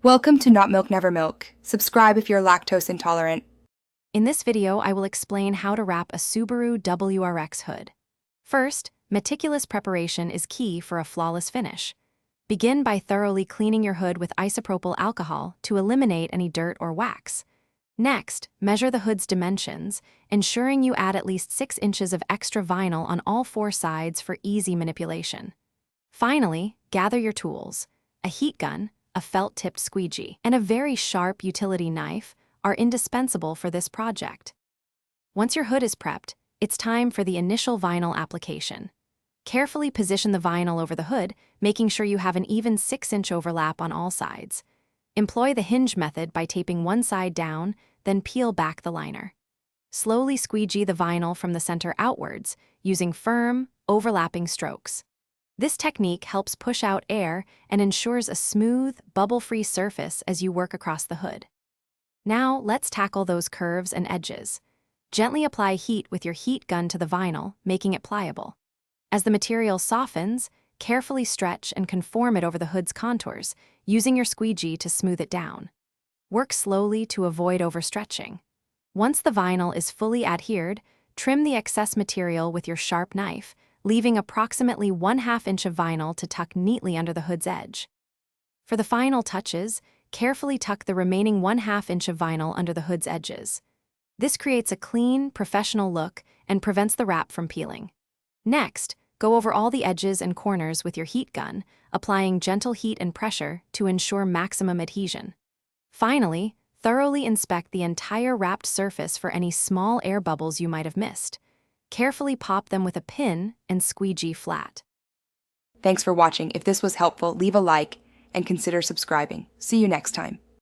Welcome to Not Milk Never Milk. Subscribe if you're lactose intolerant. In this video, I will explain how to wrap a Subaru WRX hood. First, meticulous preparation is key for a flawless finish. Begin by thoroughly cleaning your hood with isopropyl alcohol to eliminate any dirt or wax. Next, measure the hood's dimensions, ensuring you add at least 6 inches of extra vinyl on all 4 sides for easy manipulation. Finally, gather your tools. A heat gun, a felt-tipped squeegee, and a very sharp utility knife are indispensable for this project. Once your hood is prepped, it's time for the initial vinyl application. Carefully position the vinyl over the hood, making sure you have an even 6-inch overlap on all sides. Employ the hinge method by taping one side down, then peel back the liner. Slowly squeegee the vinyl from the center outwards, using firm, overlapping strokes. This technique helps push out air and ensures a smooth, bubble-free surface as you work across the hood. Now, let's tackle those curves and edges. Gently apply heat with your heat gun to the vinyl, making it pliable. As the material softens, carefully stretch and conform it over the hood's contours, using your squeegee to smooth it down. Work slowly to avoid overstretching. Once the vinyl is fully adhered, trim the excess material with your sharp knife, leaving approximately 1/2 inch of vinyl to tuck neatly under the hood's edge. For the final touches, carefully tuck the remaining 1/2 inch of vinyl under the hood's edges. This creates a clean, professional look and prevents the wrap from peeling. Next, go over all the edges and corners with your heat gun, applying gentle heat and pressure to ensure maximum adhesion. Finally, thoroughly inspect the entire wrapped surface for any small air bubbles you might have missed. Carefully pop them with a pin and squeegee flat. Thanks for watching. If this was helpful, leave a like and consider subscribing. See you next time.